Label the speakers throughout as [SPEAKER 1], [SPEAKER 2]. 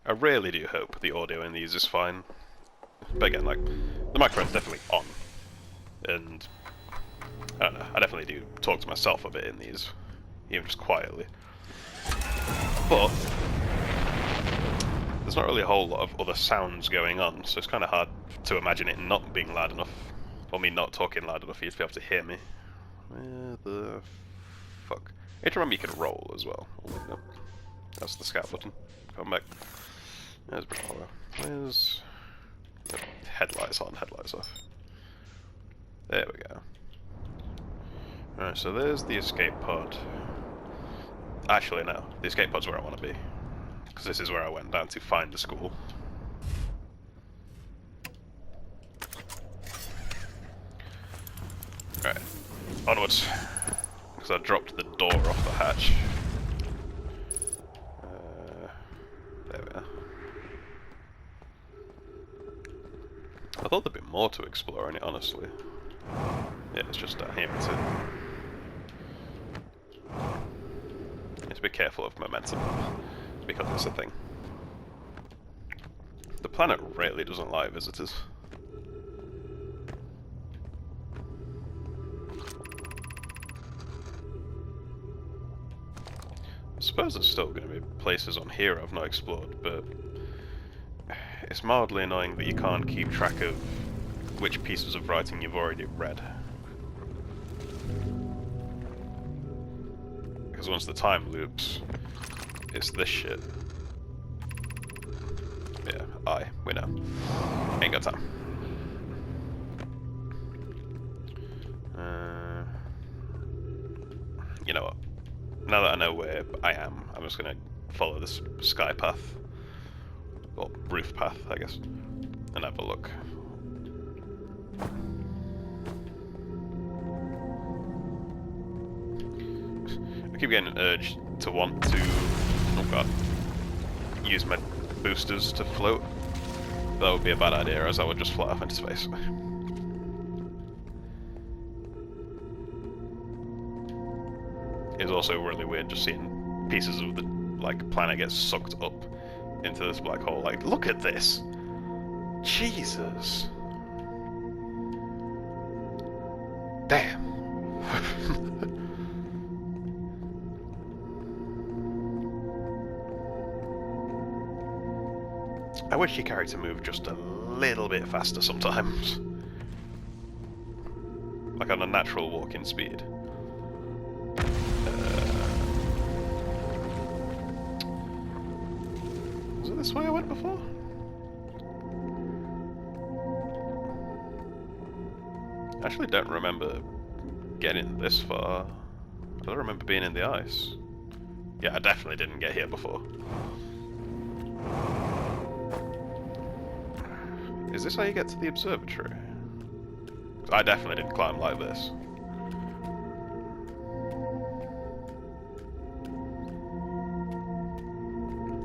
[SPEAKER 1] I really do hope the audio in these is fine. But again, like, the microphone's definitely on. And, I don't know, I definitely do talk to myself a bit in these. Even just quietly. But there's not really a whole lot of other sounds going on, so it's kind of hard to imagine it not being loud enough, or me not talking loud enough for you to be able to hear me. Where the fuck? You have to remember you can roll as well. Oh, wait, no. That's the scout button. Come back. There's Brittle Hollow. Where's... Headlights on, headlights off. There we go. Alright, so there's the escape pod. Actually, no. The escape pod's where I want to be. Because this is where I went down to find the school. Alright. Onwards. Because I dropped the door off the hatch. There we are. I thought there'd be more to explore in it, honestly. Yeah, it's just down here, that's it. You have to be careful of momentum, because it's a thing. The planet really doesn't like visitors. I suppose there's still going to be places on here I've not explored, but it's mildly annoying that you can't keep track of which pieces of writing you've already read. Because once the time loops, it's this shit. Yeah, we know. Ain't got time. You know what? Now that I know where I am, I'm just gonna follow this sky path. Or roof path, I guess. And have a look. I keep getting an urge to want to, oh god, use my boosters to float. That would be a bad idea, as I would just fly off into space. It's also really weird just seeing pieces of the planet get sucked up into this black hole. Like, look at this! Jesus! Damn! I wish your character moved just a little bit faster sometimes. Like on a natural walking speed. Was it this way I went before? I actually don't remember getting this far. I don't remember being in the ice. Yeah, I definitely didn't get here before. Is this how you get to the observatory? I definitely didn't climb like this.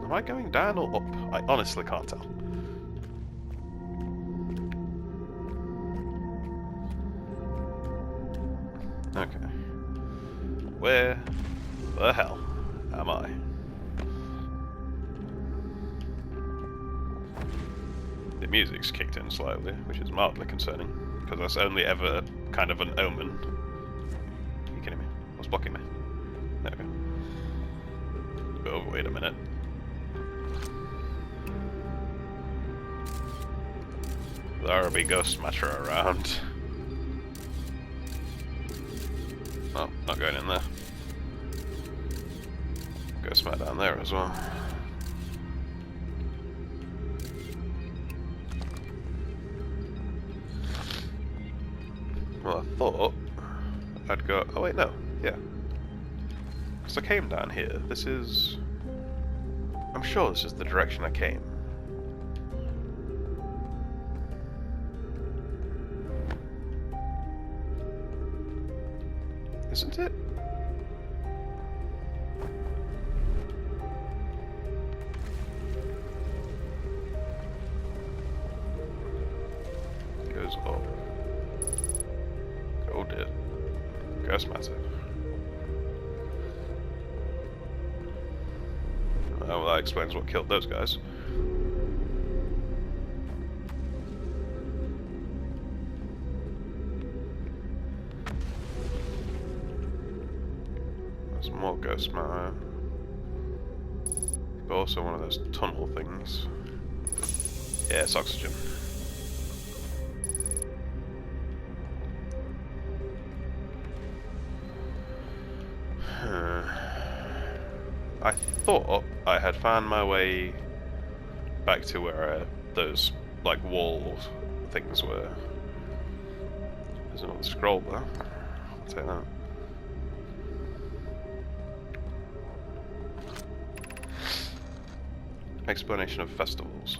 [SPEAKER 1] Am I going down or up? I honestly can't tell. Okay. Where the hell am I? The music's kicked in slightly, which is mildly concerning, because that's only ever kind of an omen. Are you kidding me? What's blocking me? There we go. Oh, wait a minute. There'll be ghost matter around. Oh, not going in there. Ghost matter down there as well. Well, I thought I'd go... Oh wait, no. Yeah. Because I came down here. This is... I'm sure this is the direction I came. Isn't it? Goes up. Oh dear. Ghost matter. Oh, well, that explains what killed those guys. more ghost matter. But also one of those tunnel things. Yeah, it's oxygen. I thought I had found my way back to where those, like, wall things were. There's another scroll there. I'll take that. Explanation of festivals.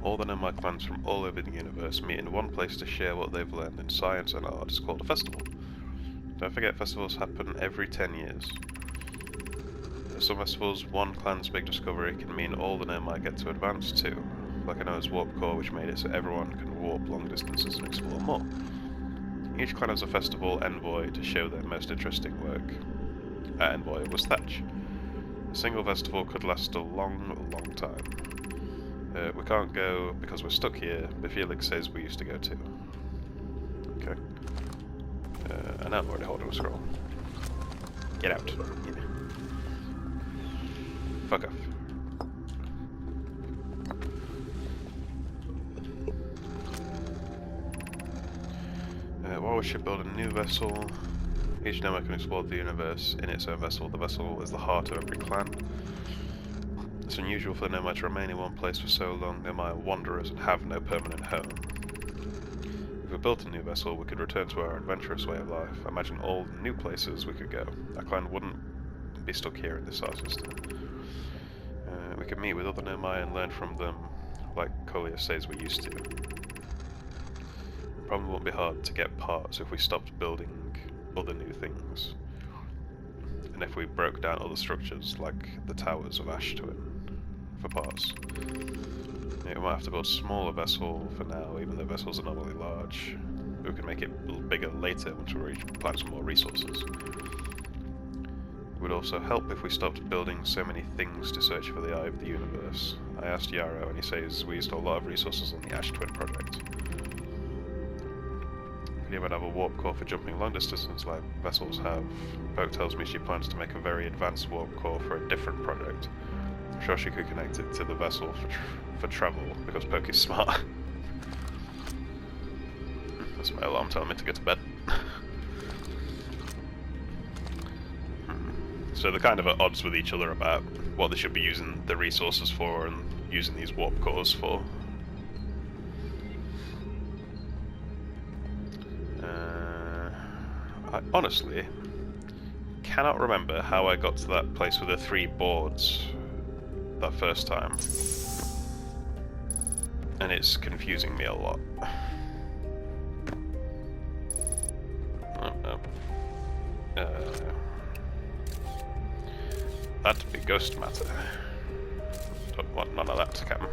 [SPEAKER 1] All the nomad clans from all over the universe meet in one place to share what they've learned in science and art. It's called a festival. Don't forget, festivals happen every 10 years. For some festivals, one clan's big discovery can mean all the nomad get to advance too. Like I know it's Warp Core, which made it so everyone can warp long distances and explore more. Each clan has a festival envoy to show their most interesting work. Our envoy was Thatch. A single festival could last a long, long time. We can't go because we're stuck here, but Felix says we used to go too. Okay. And I'm already holding a scroll. Get out. Yeah. Fuck off. While we should build a new vessel, each nomad can explore the universe in its own vessel. The vessel is the heart of every clan. It's unusual for the nomad to remain in one place for so long. Nomad are wanderers and have no permanent home. If we built a new vessel, we could return to our adventurous way of life. Imagine all the new places we could go. Our clan wouldn't be stuck here in this star system. We could meet with other nomad and learn from them, like Collier says we used to. Probably won't be hard to get parts if we stopped building other new things. And if we broke down other structures, like the towers of Ash Twin, for parts. We might have to build a smaller vessel for now, even though vessels are normally large. We can make it bigger later once we plan some more resources. It would also help if we stopped building so many things to search for the Eye of the Universe. I asked Yarrow and he says we used a lot of resources on the Ash Twin project. We could even have a warp core for jumping long distances like vessels have. Poke tells me she plans to make a very advanced warp core for a different project. I'm sure she could connect it to the vessel for travel, because Poke is smart. That's my alarm telling me to go to bed. So they're kind of at odds with each other about what they should be using the resources for and using these warp cores for. I honestly cannot remember how I got to that place with the 3 boards that first time. And it's confusing me a lot. That'd be ghost matter. Don't want none of that to come.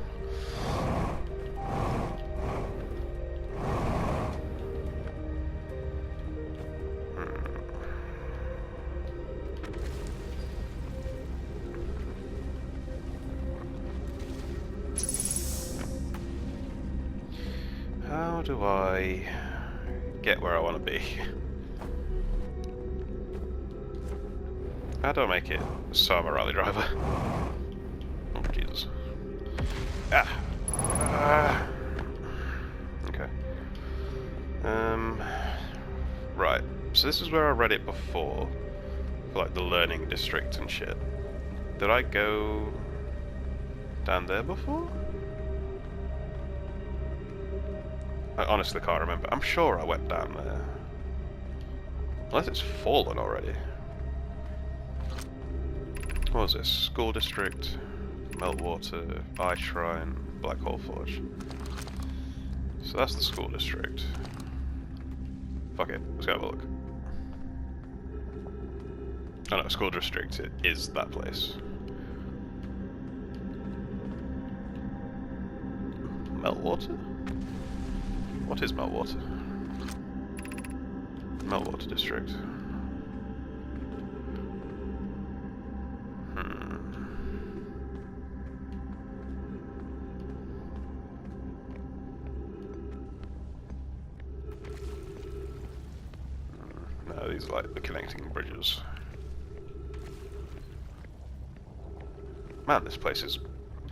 [SPEAKER 1] How do I get where I want to be? How do I make it so I'm a rally driver? Oh, Jesus. Okay. Right. So this is where I read it before, for like the learning district and shit. Did I go down there before? I honestly can't remember. I'm sure I went down there. Unless it's fallen already. What was this? School District, Meltwater, Eye Shrine, Black Hole Forge. So that's the School District. Fuck it, let's go have a look. Oh no, School District is that place. Meltwater? What is Meltwater? Meltwater District. these are like the connecting bridges. Man, this place is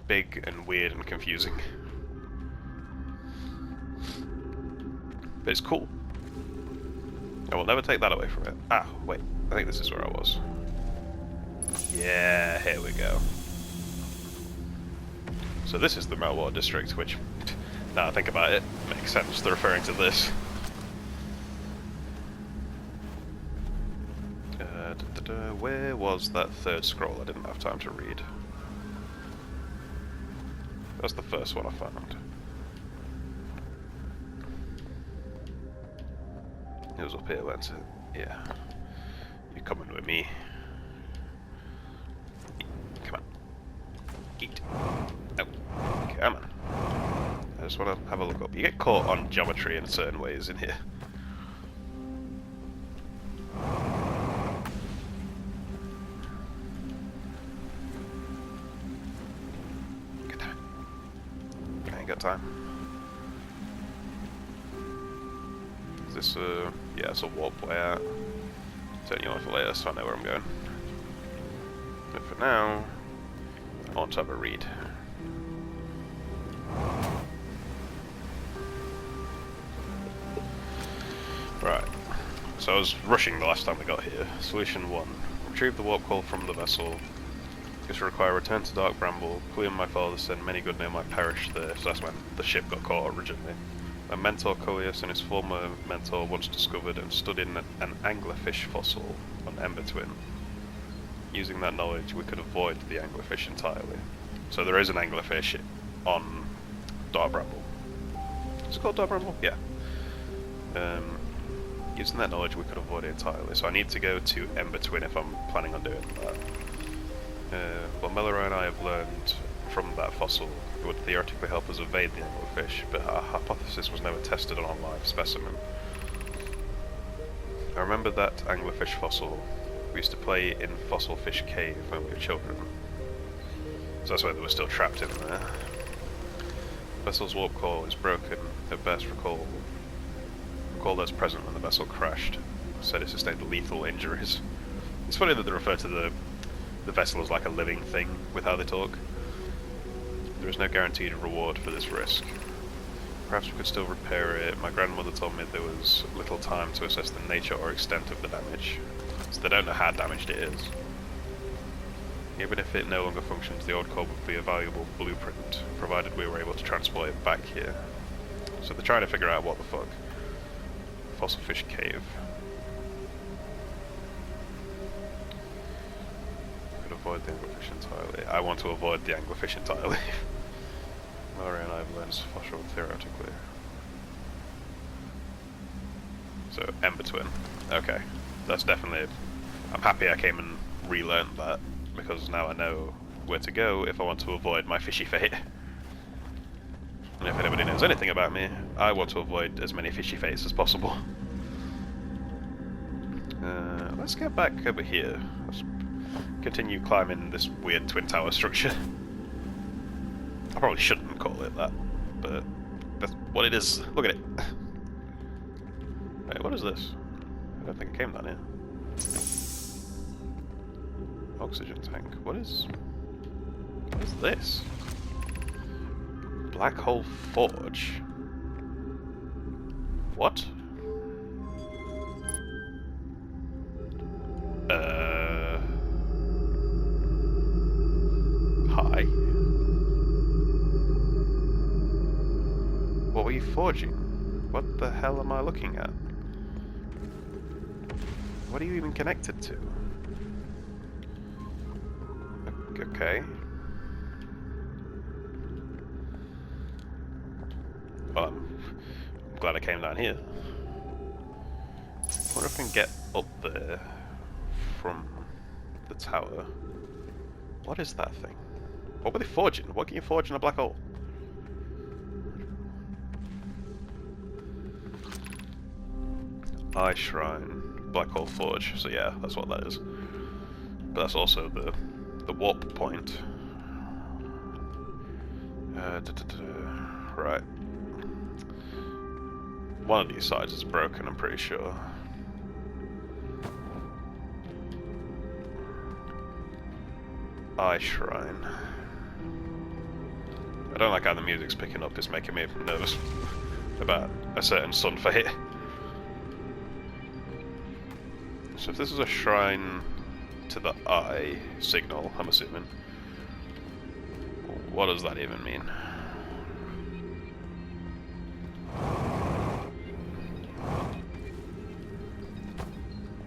[SPEAKER 1] big and weird and confusing. But it's cool. I will never take that away from it. Ah, wait. I think this is where I was. Yeah, here we go. So this is the Meltwater District, which, now I think about it, makes sense. They're referring to this. Where was that third scroll I didn't have time to read? That's the first one I found. It was up here, wasn't it? Yeah. You're coming with me. Come on. Eat. Oh. Come on. I just want to have a look up. You get caught on geometry in certain ways in here. Time. Is this yeah, it's a warp way out. Turn you on for later so I know where I'm going. But for now, I want to have a read. Right. So I was rushing the last time we got here. Solution 1. Retrieve the warp core from the vessel. This will require return to Dark Bramble. Cleo and my father said many good men might perish there, so that's when the ship got caught originally. My mentor Coleus and his former mentor once discovered and studied an anglerfish fossil on Ember Twin. Using that knowledge, we could avoid the anglerfish entirely. So there is an anglerfish on Dark Bramble. Is it called Dark Bramble? Yeah. Using that knowledge, we could avoid it entirely. So I need to go to Ember Twin if I'm planning on doing that. What Melora and I have learned from that fossil would theoretically help us evade the anglerfish, but our hypothesis was never tested on a live specimen. I remember that anglerfish fossil. We used to play in Fossil Fish Cave when we were children. So that's why they were still trapped in there. The vessel's warp core is broken. At best, recall those present when the vessel crashed. Said it sustained lethal injuries. It's funny that they refer to the vessel as like a living thing with how they talk. There is no guaranteed reward for this risk. Perhaps we could still repair it. My grandmother told me there was little time to assess the nature or extent of the damage, so they don't know how damaged it is. Even if it no longer functions, the old core would be a valuable blueprint, provided we were able to transport it back here. So they're trying to figure out what the fuck. Fossil Fish Cave. Avoid the anglerfish entirely. I want to avoid the anglerfish entirely. Murray and I have learned fossil theoretically. So, Ember Twin. Okay. That's definitely... I'm happy I came and relearned that, because now I know where to go if I want to avoid my fishy fate. And if anybody knows anything about me, I want to avoid as many fishy fates as possible. Let's get back over here. Let's continue climbing this weird twin tower structure. I probably shouldn't call it that, but that's what it is. Look at it. Wait, what is this? I don't think it came down here. Oxygen tank. What is this? Black Hole Forge. What? Hi. What were you forging? What the hell am I looking at? What are you even connected to? Okay. Well, I'm glad I came down here. I wonder if I can get up there from the tower. What is that thing? What were they forging? What can you forge in a black hole? Eye Shrine. Black Hole Forge. So yeah, that's what that is. But that's also the warp point. Right. One of these sides is broken, I'm pretty sure. Eye Shrine. I don't like how the music's picking up, it's making me nervous about a certain sun fate. So if this is a shrine to the eye signal, I'm assuming, what does that even mean?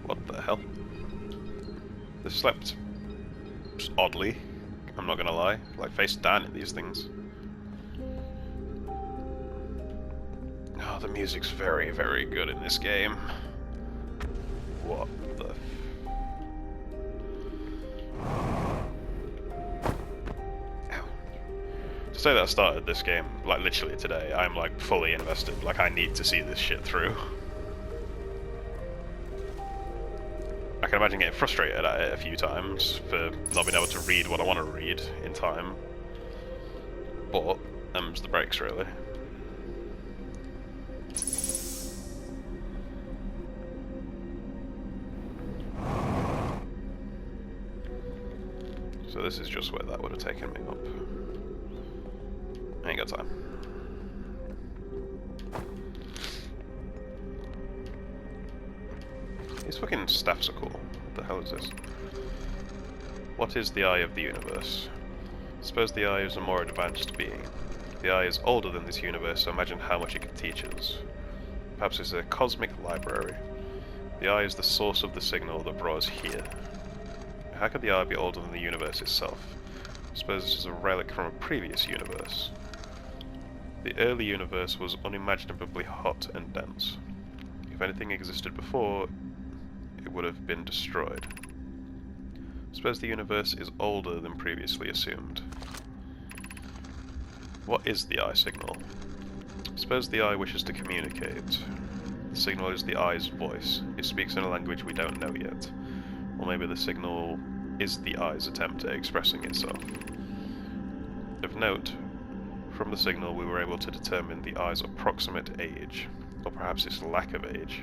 [SPEAKER 1] What the hell? This slept just oddly, I'm not gonna lie, like face down in these things. Oh, the music's very, very good in this game. What the Ow. To say that I started this game, like literally today, I'm like fully invested, like I need to see this shit through. I can imagine getting frustrated at it a few times for not being able to read what I want to read in time. But, them's the breaks really. So this is just where that would have taken me up. I ain't got time. These fucking staffs are cool. What the hell is this? What is the eye of the universe? Suppose the eye is a more advanced being. The eye is older than this universe, so imagine how much it can teach us. Perhaps it's a cosmic library. The eye is the source of the signal that brought us here. How could the eye be older than the universe itself? Suppose this is a relic from a previous universe. The early universe was unimaginably hot and dense. If anything existed before, it would have been destroyed. Suppose the universe is older than previously assumed. What is the eye signal? Suppose the eye wishes to communicate. The signal is the eye's voice. It speaks in a language we don't know yet. Or maybe the signal is the eye's attempt at expressing itself. Of note, from the signal we were able to determine the eye's approximate age, or perhaps its lack of age.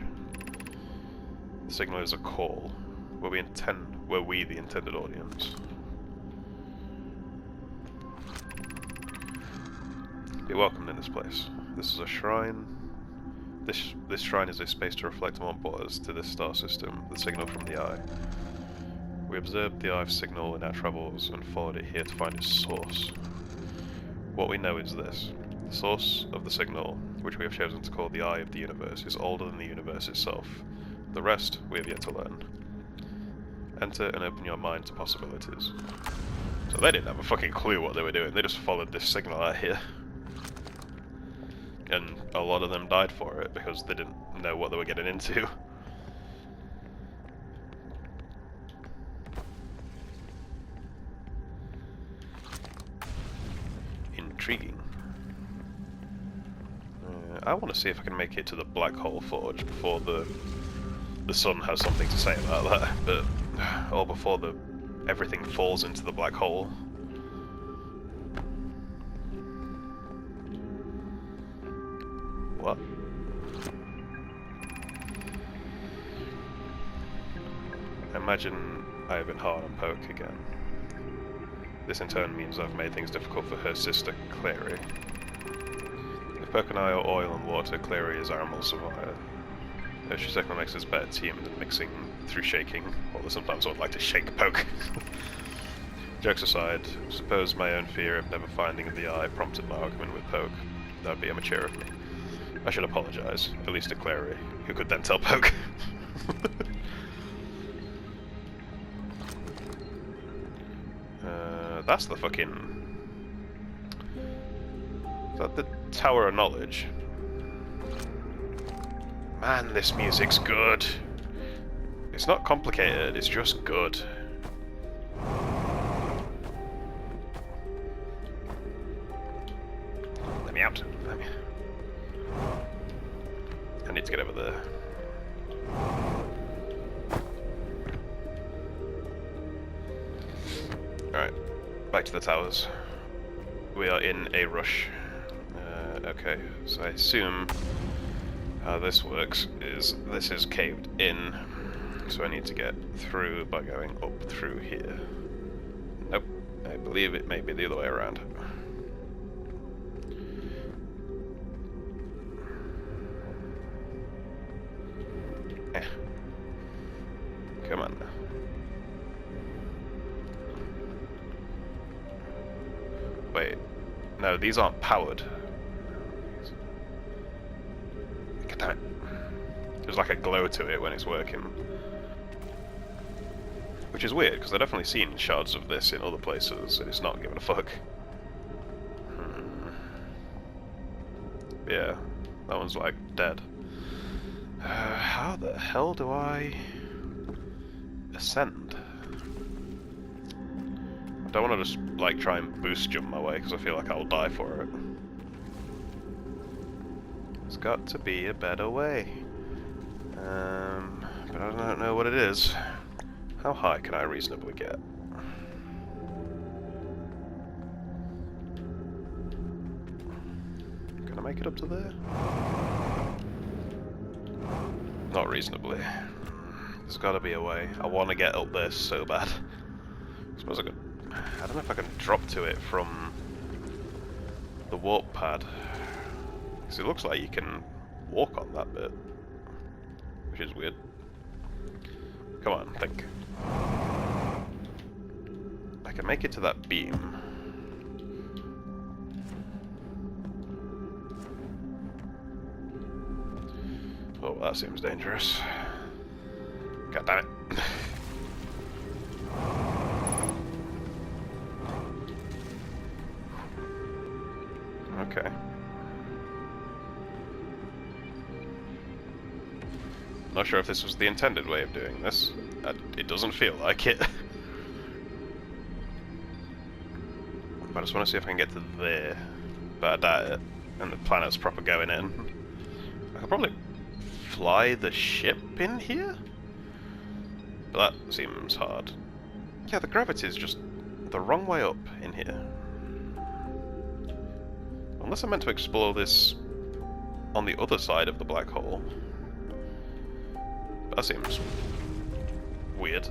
[SPEAKER 1] The signal is a call. Were we the intended audience? Be welcomed in this place. This is a shrine. This shrine is a space to reflect on what brought us to this star system, the signal from the eye. We observed the eye's signal in our travels and followed it here to find its source. What we know is this. The source of the signal, which we have chosen to call the eye of the universe, is older than the universe itself. The rest we have yet to learn. Enter and open your mind to possibilities. So they didn't have a fucking clue what they were doing, they just followed this signal out here. And a lot of them died for it because they didn't know what they were getting into. Intriguing. I want to see if I can make it to the Black Hole Forge before the sun has something to say about that, but or before everything falls into the black hole. What? I imagine I have been hard on Poke again. This in turn means I've made things difficult for her sister, Clary. If Poke and I are oil and water, Clary is our emulsifier. She secondly makes us better team than mixing through shaking, although sometimes I would like to shake Poke. Jokes aside, suppose my own fear of never finding the eye prompted my argument with Poke. That would be immature of me. I should apologise, at least to Clary, who could then tell Poke. That's the fucking... Is that the Tower of Knowledge? Man, this music's good. It's not complicated, it's just good. Let me out. I need to get over there. Alright, back to the towers. We are in a rush. Okay, so I assume how this works is this is caved in, so I need to get through by going up through here. Nope. believe it may be the other way around. Come on now. Wait. No, these aren't powered. God damn it. There's like a glow to it when it's working. Which is weird, because I've definitely seen shards of this in other places, and it's not giving a fuck. Yeah, that one's like dead. How the hell do I ascend? I don't want to just like try and boost jump my way, because I feel like I'll die for it. There's got to be a better way. But I don't know what it is. How high can I reasonably get? Can I make it up to there? Not reasonably. There's gotta be a way. I want to get up there so bad. I suppose I could... I don't know if I can drop to it from the warp pad. Because it looks like you can walk on that bit. Which is weird. Come on, think. I can make it to that beam. Oh, that seems dangerous. God damn it. Okay. Not sure if this was the intended way of doing this. It doesn't feel like it. But I just want to see if I can get to there. But I doubt it. And the planet's proper going in. I could probably fly the ship in here? But that seems hard. Yeah, the gravity is just the wrong way up in here. Unless I'm meant to explore this on the other side of the black hole. That seems weird.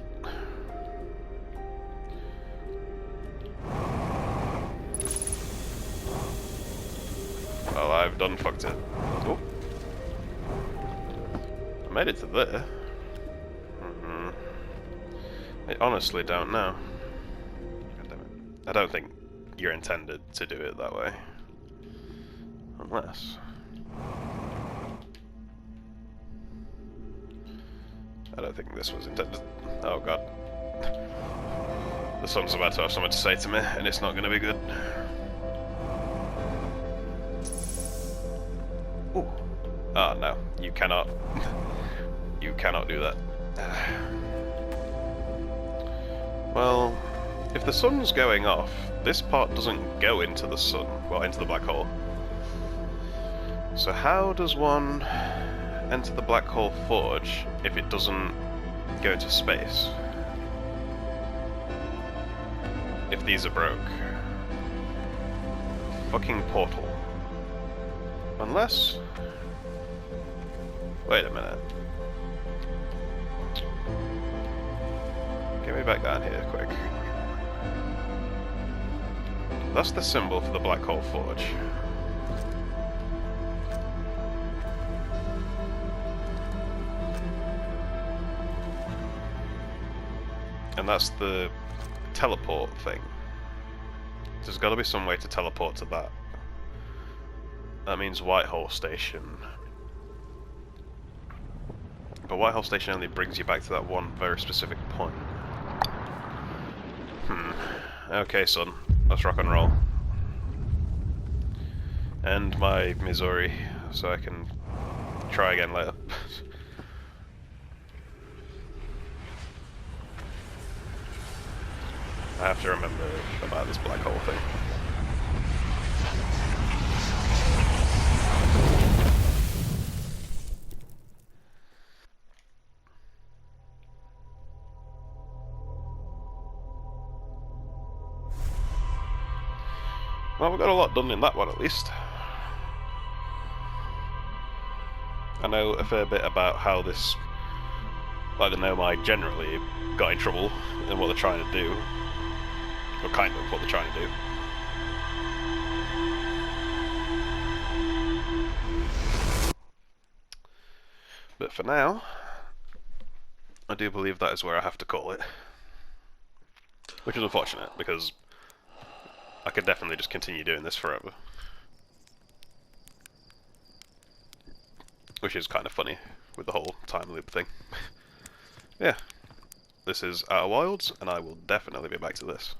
[SPEAKER 1] Well, I've done fucked it. Oh. I made it to there. I honestly don't know. God damn it. I don't think you're intended to do it that way. Unless... I don't think this was intended. Oh god. The sun's about to have something to say to me, and it's not going to be good. Ooh. Ah, no. You cannot. You cannot do that. Well, if the sun's going off, this part doesn't go into the sun, well, into the black hole. So how does one enter the black hole forge if it doesn't go into space? If these are broke. Fucking portal. Unless... Wait a minute. Get me back down here, quick. That's the symbol for the black hole forge. And that's the teleport thing. There's got to be some way to teleport to that. That means Whitehall Station. But Whitehall Station only brings you back to that one very specific point. Okay, son. Let's rock and roll. End my misery so I can try again later. I have to remember about this black hole thing. Well, we got a lot done in that one at least. I know a fair bit about how this, like the Nomai generally, got in trouble and what they're trying to do. Or kind of what they're trying to do. But for now, I do believe that is where I have to call it. Which is unfortunate, because I could definitely just continue doing this forever. Which is kind of funny, with the whole time loop thing. Yeah. This is Outer Wilds, and I will definitely be back to this.